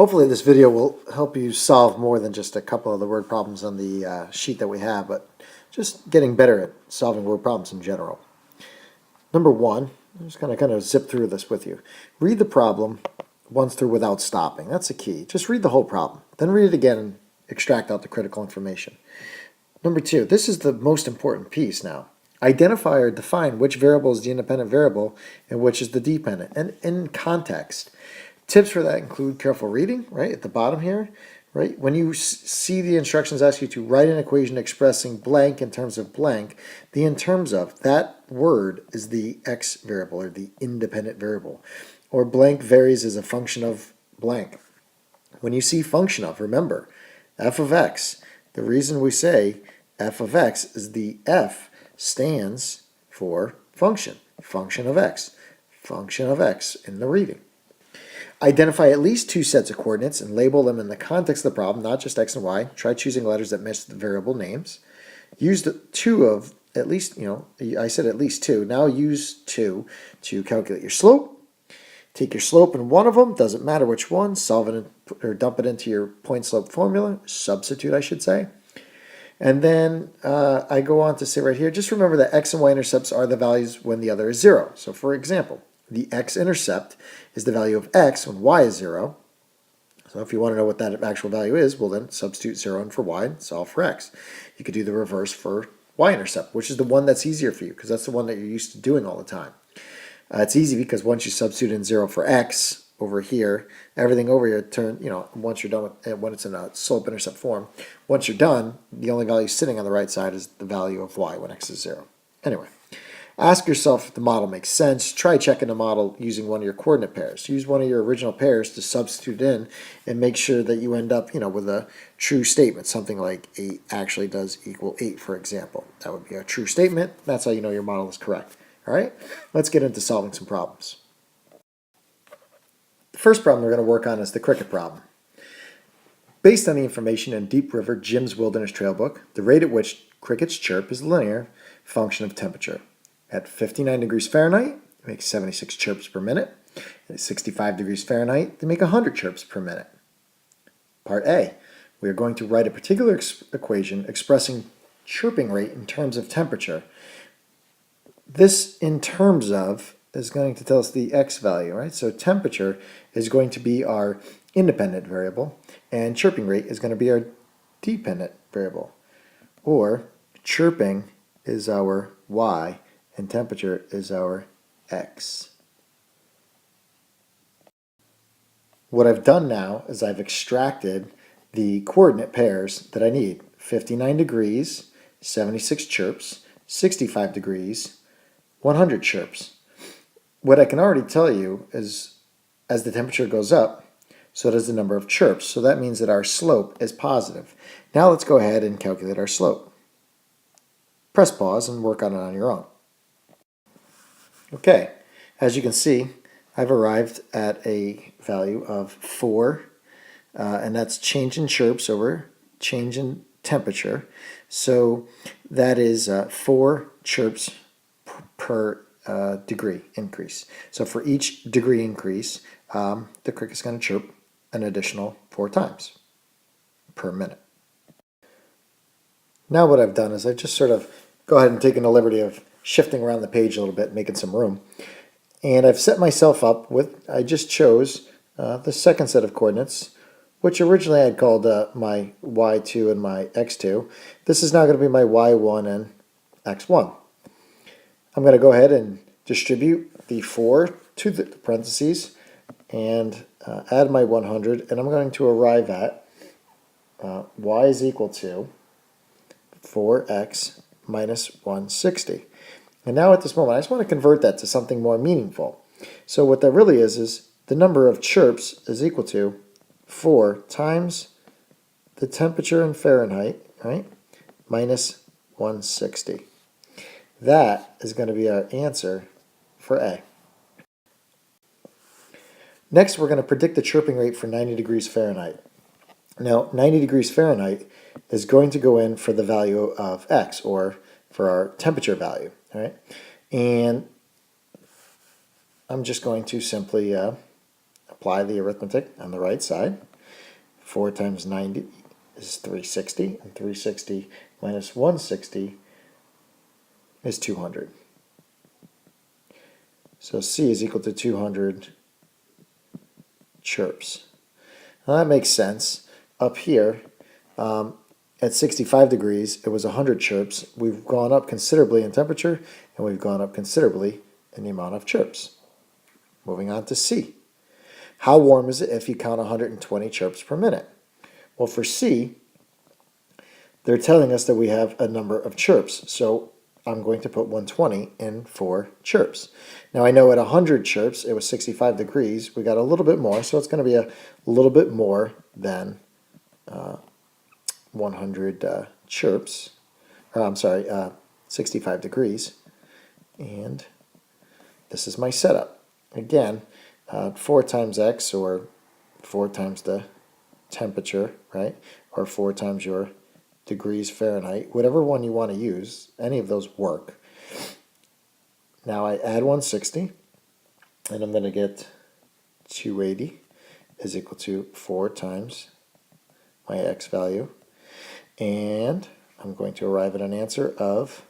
Hopefully this video will help you solve more than just a couple of the word problems on the sheet that we have, but just getting better at solving word problems in general. Number one, I'm just going to kind of zip through this with you. Read the problem once through without stopping. That's the key. Just read the whole problem. Then read it again and extract out the critical information. Number two, this is the most important piece now. Identify or define which variable is the independent variable and which is the dependent, and in context. Tips for that include careful reading, right, at the bottom here, right? When you see the instructions ask you to write an equation expressing blank in terms of blank, the in terms of, that word is the x variable or the independent variable. Or blank varies as a function of blank. When you see function of, remember, f of x, the reason we say f of x is the f stands for function of x in the reading. Identify at least two sets of coordinates and label them in the context of the problem, not just x and y. Try choosing letters that match the variable names. Use the two of at least, I said at least two. Now use two to calculate your slope. Take your slope in one of them, doesn't matter which one, solve it or dump it into your point slope formula, substitute I should say. And then I go on to say right here, just remember that x and y intercepts are the values when the other is 0. So for example, the x-intercept is the value of x when y is 0. So if you want to know what that actual value is, well then substitute 0 in for y and solve for x. You could do the reverse for y-intercept, which is the one that's easier for you because that's the one that you're used to doing all the time. It's easy because once you substitute in 0 for x over here, everything over here once you're done with when it's in a slope-intercept form, once you're done, the only value sitting on the right side is the value of y when x is 0. Anyway. Ask yourself if the model makes sense. Try checking the model using one of your coordinate pairs. Use one of your original pairs to substitute in and make sure that you end up, with a true statement. Something like 8 actually does equal 8, for example. That would be a true statement. That's how you know your model is correct. All right? Let's get into solving some problems. The first problem we're going to work on is the cricket problem. Based on the information in Deep River Jim's Wilderness Trail book, the rate at which crickets chirp is a linear function of temperature. At 59 degrees Fahrenheit, they make 76 chirps per minute. At 65 degrees Fahrenheit, they make 100 chirps per minute. Part A, we are going to write a particular equation expressing chirping rate in terms of temperature. This in terms of is going to tell us the x value, right? So temperature is going to be our independent variable, and chirping rate is going to be our dependent variable. Or chirping is our y, and temperature is our x. What I've done now is I've extracted the coordinate pairs that I need. 59 degrees, 76 chirps, 65 degrees, 100 chirps. What I can already tell you is as the temperature goes up, so does the number of chirps. So that means that our slope is positive. Now let's go ahead and calculate our slope. Press pause and work on it on your own. Okay, as you can see, I've arrived at a value of 4, and that's change in chirps over change in temperature. So that is 4 chirps per degree increase. So for each degree increase, the cricket's going to chirp an additional 4 times per minute. Now what I've done is I've just sort of go ahead and taken the liberty of shifting around the page a little bit, making some room. And I've set myself up with, I just chose the second set of coordinates, which originally I had called my y2 and my x2. This is now going to be my y1 and x1. I'm going to go ahead and distribute the 4 to the parentheses and add my 100, and I'm going to arrive at y is equal to 4x minus 160. And now at this moment, I just want to convert that to something more meaningful. So what that really is the number of chirps is equal to 4 times the temperature in Fahrenheit, right, minus 160. That is going to be our answer for A. Next, we're going to predict the chirping rate for 90 degrees Fahrenheit. Now, 90 degrees Fahrenheit is going to go in for the value of x, or for our temperature value. All right, and I'm just going to simply apply the arithmetic on the right side. 4 times 90 is 360, and 360 minus 160 is 200. So C is equal to 200 chirps. Now that makes sense. Up here, at 65 degrees, it was 100 chirps. We've gone up considerably in temperature, and we've gone up considerably in the amount of chirps. Moving on to C. How warm is it if you count 120 chirps per minute? Well, for C, they're telling us that we have a number of chirps. So I'm going to put 120 in for chirps. Now I know at 100 chirps, it was 65 degrees. We got a little bit more, so it's going to be a little bit more than 100 chirps. Or, I'm sorry, 65 degrees. And this is my setup. Again, 4 times x, or 4 times the temperature, right? Or 4 times your degrees Fahrenheit, whatever one you want to use, any of those work. Now I add 160, and I'm going to get 280 is equal to 4 times my x value. And I'm going to arrive at an answer of,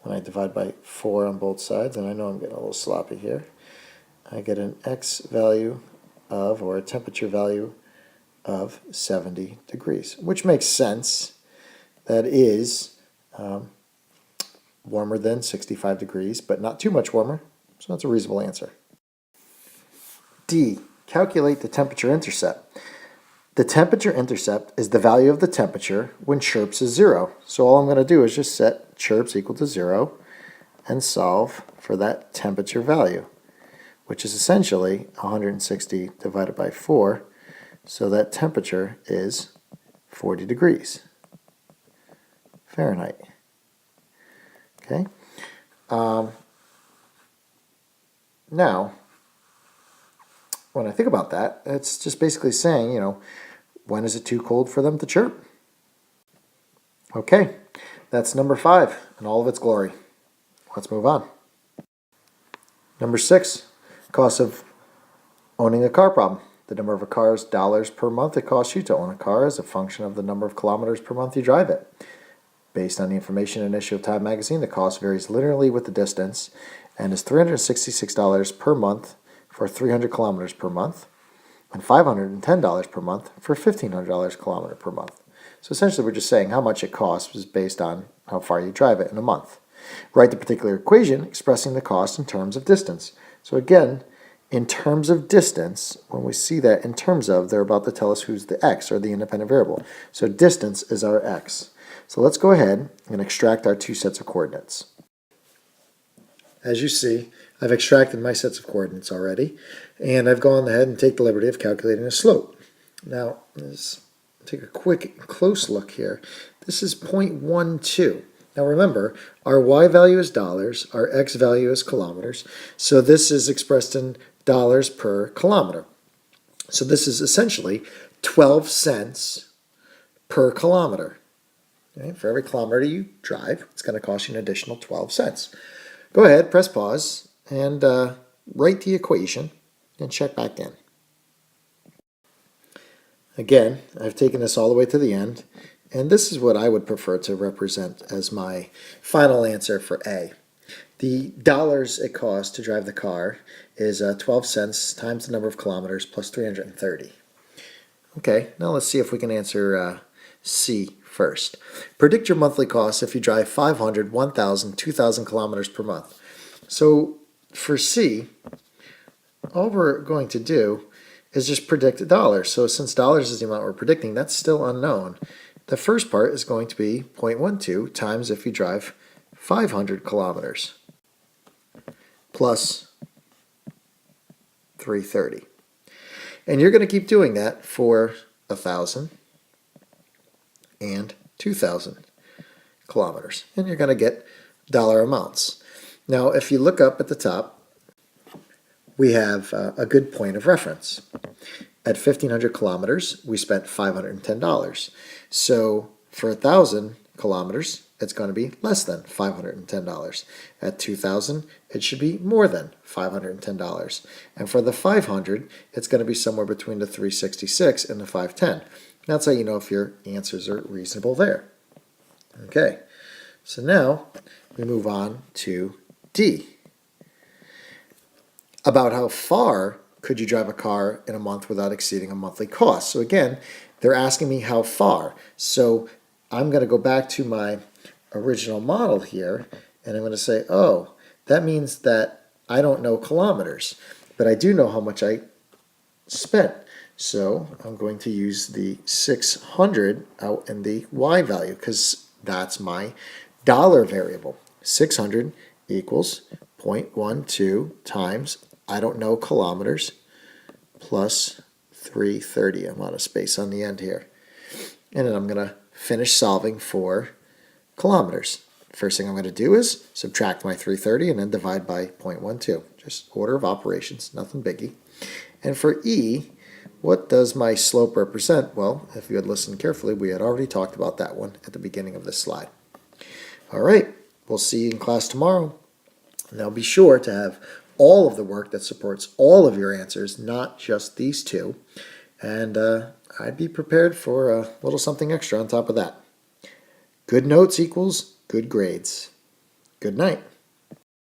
when I divide by 4 on both sides, and I know I'm getting a little sloppy here, I get an x value of, or a temperature value of 70 degrees, which makes sense. That is warmer than 65 degrees, but not too much warmer, so that's a reasonable answer. D, calculate the temperature intercept. The temperature intercept is the value of the temperature when chirps is 0. So all I'm going to do is just set chirps equal to 0 and solve for that temperature value, which is essentially 160 divided by 4. So that temperature is 40 degrees Fahrenheit. Okay. Now, when I think about that, it's just basically saying, when is it too cold for them to chirp? Okay, that's number 5 in all of its glory. Let's move on. Number 6, cost of owning a car problem. The number of cars, dollars per month it costs you to own a car is a function of the number of kilometers per month you drive it. Based on the information in an issue of Time magazine, the cost varies linearly with the distance and is $366 per month for 300 kilometers per month and $510 per month for $1,500 kilometer per month. So essentially we're just saying how much it costs is based on how far you drive it in a month. Write the particular equation expressing the cost in terms of distance. So again, in terms of distance, when we see that in terms of, they're about to tell us who's the x, or the independent variable. So distance is our x. So let's go ahead and extract our 2 sets of coordinates. As you see, I've extracted my sets of coordinates already, and I've gone ahead and take the liberty of calculating a slope. Now, let's take a quick, close look here. This is 0.12. Now remember, our y value is dollars, our x value is kilometers, so this is expressed in dollars per kilometer. So this is essentially 12 cents per kilometer. Okay? For every kilometer you drive, it's going to cost you an additional 12 cents. Go ahead, press pause, and write the equation, and check back in. Again, I've taken this all the way to the end, and this is what I would prefer to represent as my final answer for A. The dollars it costs to drive the car is 12 cents times the number of kilometers plus 330. Okay, now let's see if we can answer C first. Predict your monthly costs if you drive 500, 1,000, 2,000 kilometers per month. So for C, all we're going to do is just predict dollars. So since dollars is the amount we're predicting, that's still unknown. The first part is going to be 0.12 times if you drive 500 kilometers plus 330. And you're going to keep doing that for 1,000 and 2,000 kilometers. And you're going to get dollar amounts. Now, if you look up at the top, we have a good point of reference. At 1,500 kilometers, we spent $510. So for 1,000, kilometers, it's going to be less than $510. At 2,000, it should be more than $510. And for the 500, it's going to be somewhere between the 366 and the 510. That's how you know if your answers are reasonable there. Okay, so now we move on to D. About how far could you drive a car in a month without exceeding a monthly cost? So again, they're asking me how far. So I'm going to go back to my original model here, and I'm going to say, oh, that means that I don't know kilometers, but I do know how much I spent. So I'm going to use the 600 out in the Y value because that's my dollar variable. 600 equals 0.12 times, I don't know kilometers, plus 330. I'm out of space on the end here. And then I'm going to finish solving for kilometers. First thing I'm going to do is subtract my 330 and then divide by 0.12. Just order of operations, nothing biggie. And for E, what does my slope represent? Well, if you had listened carefully, we had already talked about that one at the beginning of this slide. All right, we'll see you in class tomorrow. Now be sure to have all of the work that supports all of your answers, not just these two. And I'd be prepared for a little something extra on top of that. Good notes equals good grades. Good night.